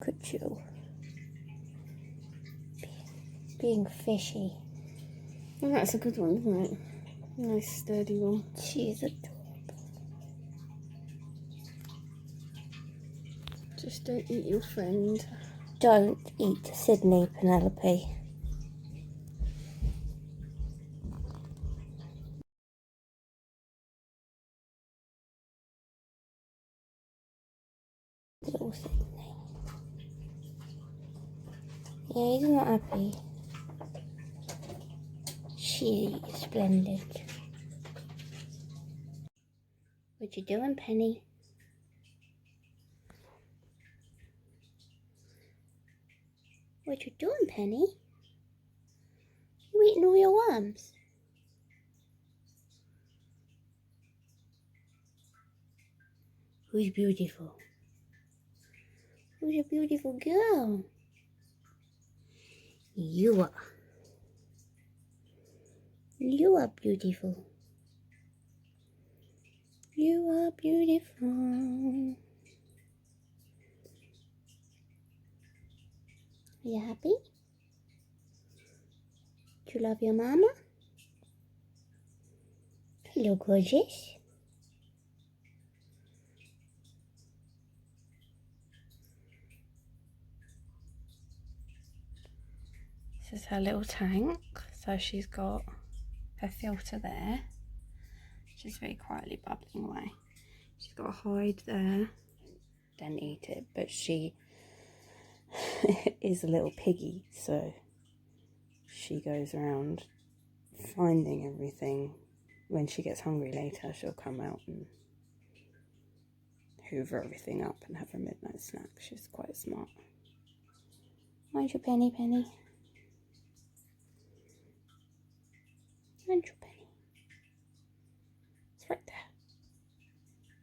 Look at you. Being fishy. Well, that's a good one, isn't it? Nice sturdy one. She's adorable. Just don't eat your friend. Don't eat Sydney, Penelope. Little Sydney. Yeah, he's not happy. She is splendid. What you doing, Penny? What you doing, Penny? You eating all your worms? Who's beautiful? Who's a beautiful girl? You are. You are beautiful. You are beautiful. Are you happy? Do you love your mama? Hello, gorgeous. This is her little tank. So she's got her filter there. She's very quietly bubbling away. She's got a hide there. Don't eat it, but she is a little piggy, so she goes around finding everything. When she gets hungry later, she'll come out and hoover everything up and have a midnight snack. She's quite smart. Where's your Penny, Penny? Where's your Penny? It's right there.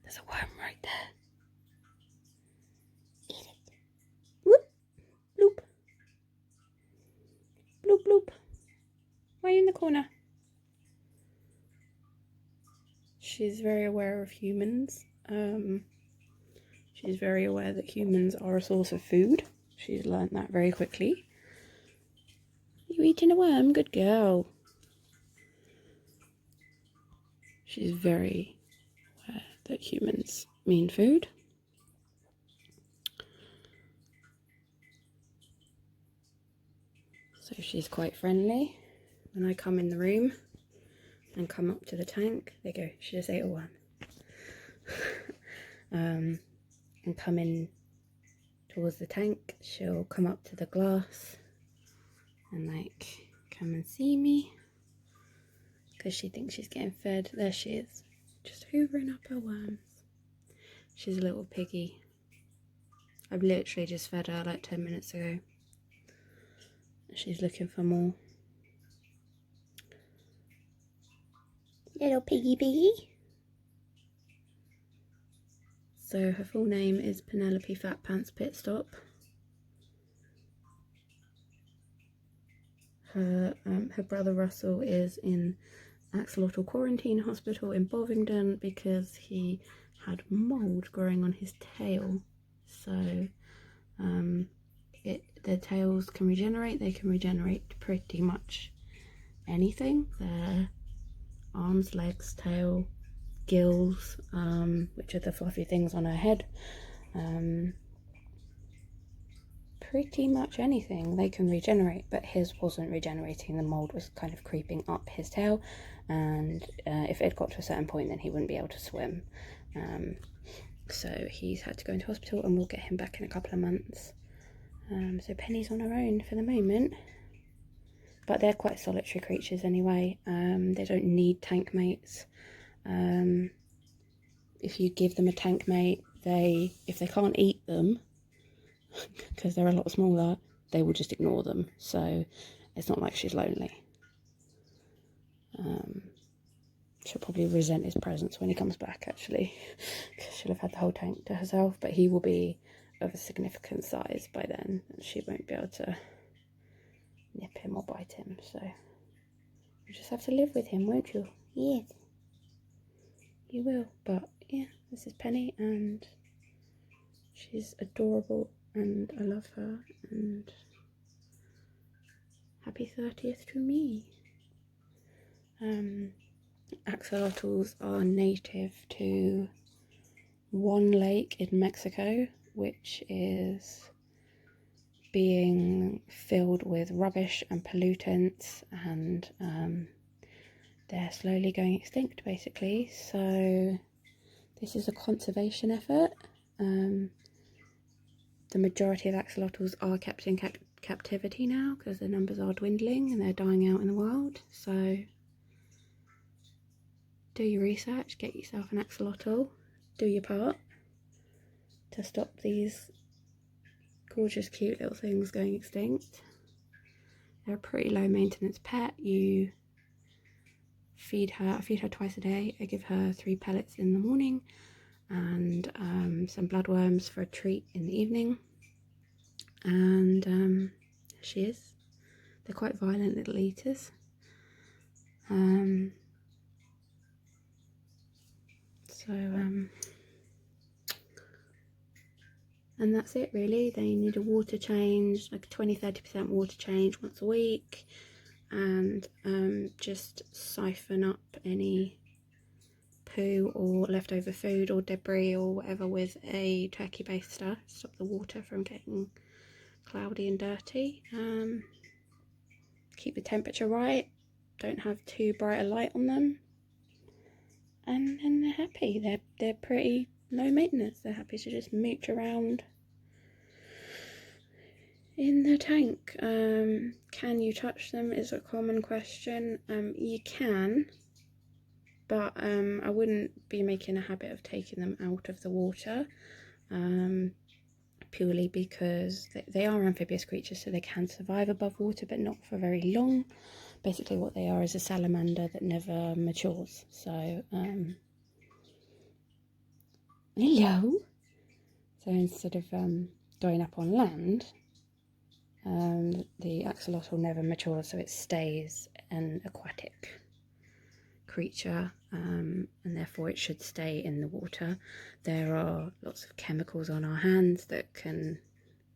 There's a worm right there. Eat it. Whoop. Bloop. Bloop, bloop. Why are you in the corner? She's very aware of humans. She's very aware that humans are a source of food. She's learnt that very quickly. You eating a worm? Good girl. She's very aware that humans mean food. So she's quite friendly. When I come in the room and come up to the tank, they go, she just ate a worm. And come in towards the tank, she'll come up to the glass and like come and see me because she thinks she's getting fed. There she is, just hoovering up her worms. She's a little piggy. I've literally just fed her like 10 minutes ago. She's looking for more. Little piggy piggy. So her full name is Penelope Fat Pants Pitstop. Her brother Russell is in Axolotl Quarantine Hospital in Bovingdon because he had mould growing on his tail. So their tails can regenerate. They can regenerate pretty much anything. Their arms, legs, tail, gills, which are the fluffy things on her head. Pretty much anything they can regenerate, but his wasn't regenerating. The mold was kind of creeping up his tail, and if it got to a certain point, then he wouldn't be able to swim. So he's had to go into hospital, and we'll get him back in a couple of months. So Penny's on her own for the moment, but they're quite solitary creatures anyway. They don't need tank mates. If you give them a tank mate, if they can't eat them, because they're a lot smaller, they will just ignore them. So it's not like she's lonely. She'll probably resent his presence when he comes back, actually, because she'll have had the whole tank to herself, but he will be of a significant size by then, and she won't be able to nip him or bite him. So you just have to live with him, won't you? Yes. You will. But yeah, this is Penny, and she's adorable and I love her, and happy 30th to me. Axolotls are native to one lake in Mexico, which is being filled with rubbish and pollutants, and they're slowly going extinct basically. So this is a conservation effort. The majority of axolotls are kept in captivity now because the numbers are dwindling and they're dying out in the wild. So do your research, get yourself an axolotl, do your part to stop these gorgeous cute little things going extinct. They're a pretty low maintenance pet. You feed her, I feed her twice a day. I give her 3 pellets in the morning and some bloodworms for a treat in the evening. And she is. They're quite violent little eaters. And that's it really. They need a water change, like a 20-30% water change once a week, and just siphon up any poo or leftover food or debris or whatever with a turkey baster, stop the water from getting cloudy and dirty. Keep the temperature right, don't have too bright a light on them, and they're happy. They're pretty low maintenance. They're happy to just mooch around in the tank. Can you touch them is a common question. You can, but I wouldn't be making a habit of taking them out of the water, purely because they are amphibious creatures, so they can survive above water but not for very long. Basically what they are is a salamander that never matures. So hello. So instead of going up on land, the axolotl never matures, so it stays an aquatic creature, and therefore it should stay in the water. There are lots of chemicals on our hands that can,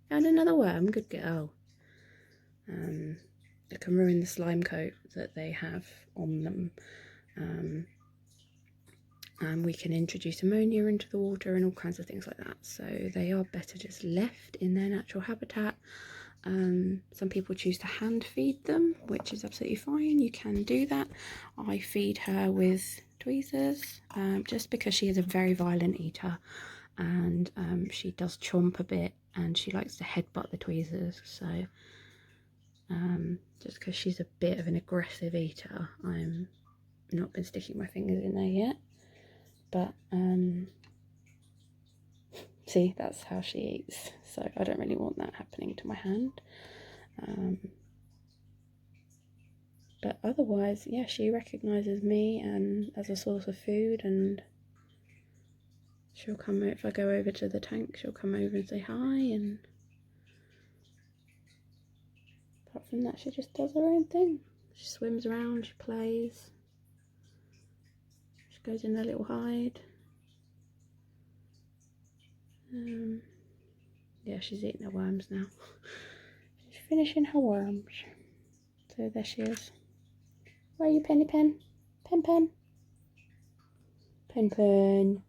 and another worm, good girl, that can ruin the slime coat that they have on them. And we can introduce ammonia into the water and all kinds of things like that. So they are better just left in their natural habitat. Some people choose to hand feed them, which is absolutely fine. You can do that. I feed her with tweezers, just because she is a very violent eater, and she does chomp a bit and she likes to headbutt the tweezers. So just because she's a bit of an aggressive eater, I'm not been sticking my fingers in there yet. But see, that's how she eats, so I don't really want that happening to my hand. But otherwise, yeah, she recognises me and as a source of food, and she'll come, if I go over to the tank, she'll come over and say hi, and apart from that, she just does her own thing. She swims around, she plays, she goes in her little hide. Yeah, she's eating her worms now. She's finishing her worms. So there she is. Where are you, Penny Pen? Pen Pen? Pen Pen.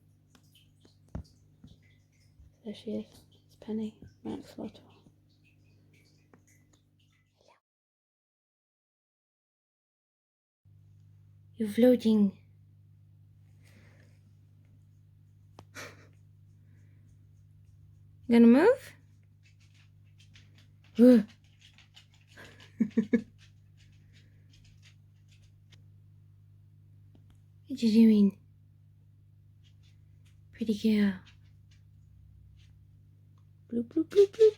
There she is. It's Penny, my axolotl. You're floating. You gonna move? What you doing? Pretty girl. Bloop, bloop, bloop, bloop.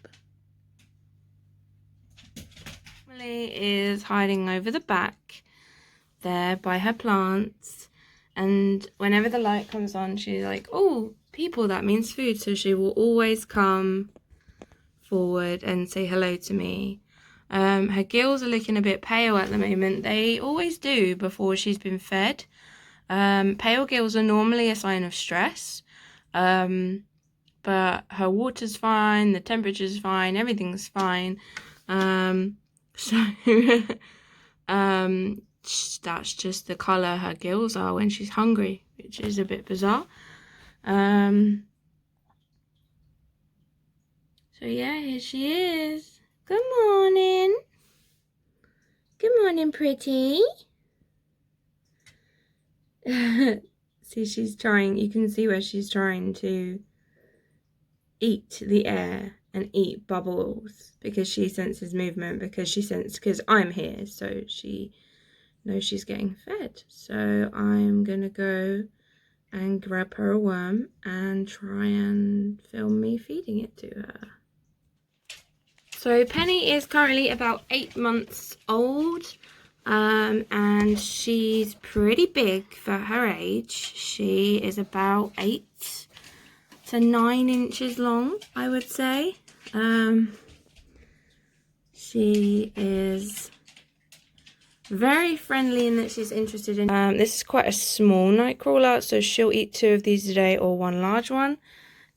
Emily is hiding over the back there by her plants, and whenever the light comes on, she's like, oh, people, that means food. So she will always come forward and say hello to me. Her gills are looking a bit pale at the moment. They always do before she's been fed. Pale gills are normally a sign of stress, but her water's fine, the temperature's fine, everything's fine. So that's just the colour her gills are when she's hungry, which is a bit bizarre. So yeah, here she is. Good morning. Good morning, pretty. See, she's trying, you can see where she's trying to eat the air and eat bubbles because she senses movement, because I'm here, so she knows she's getting fed. So I'm gonna go and grab her a worm and try and film me feeding it to her. So Penny is currently about 8 months old, and she's pretty big for her age. She is about 8 to 9 inches long, I would say. She is very friendly in that she's interested in... this is quite a small nightcrawler, so she'll eat 2 of these a day or 1 large one.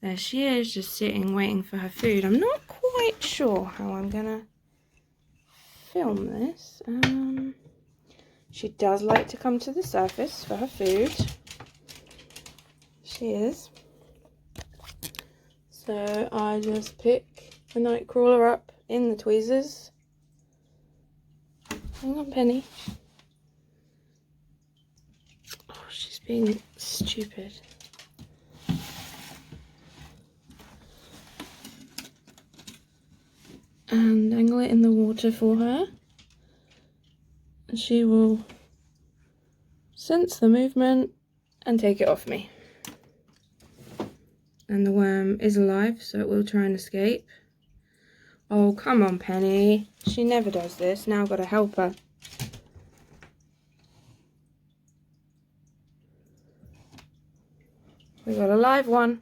There she is, just sitting, waiting for her food. I'm not quite sure how I'm gonna film this. She does like to come to the surface for her food. She is. So I just pick the nightcrawler up in the tweezers. Hang on, Penny. Oh, she's being stupid. And dangle it in the water for her. And she will sense the movement and take it off me. And the worm is alive, so it will try and escape. Oh, come on, Penny. She never does this. Now I've got to help her. We got a live one.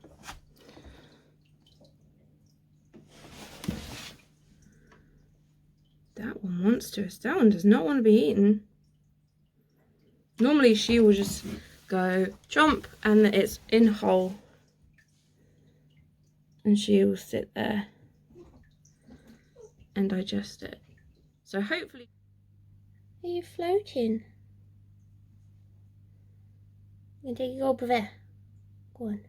That one wants to. That one does not want to be eaten. Normally she will just go chomp and it's in whole. And she will sit there and digest it. So hopefully... Are you floating? I'm going to take you over there. Go on.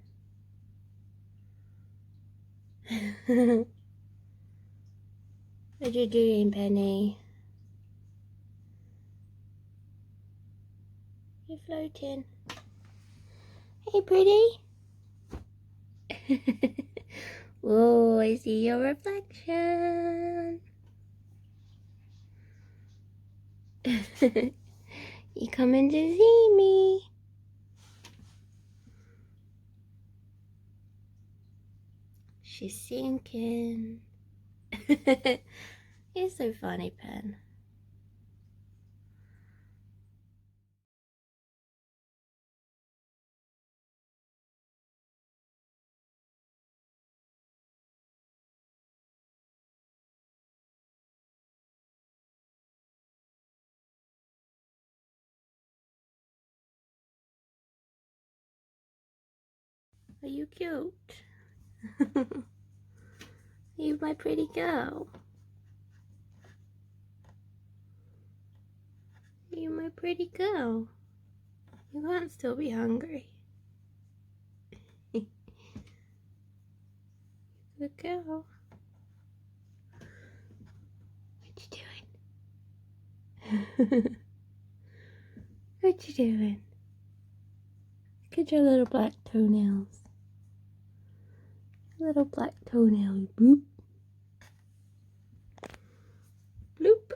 What are you doing, Penny? You're floating. Hey, pretty. Whoa, I see your reflection. You coming to see me? She's sinking. You're so funny, Pen. Are you cute? You my pretty girl. You my pretty girl. You can't still be hungry. Good girl. What you doing? What you doing? Look at your little black toenails. Little black toenail. Boop. Bloop.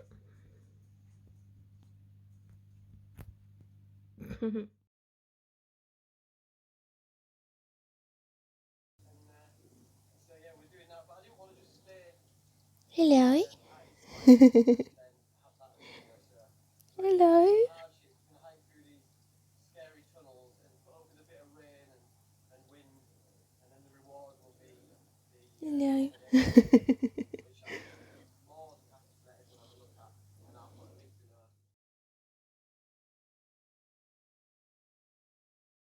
Hello. Hello. Hello.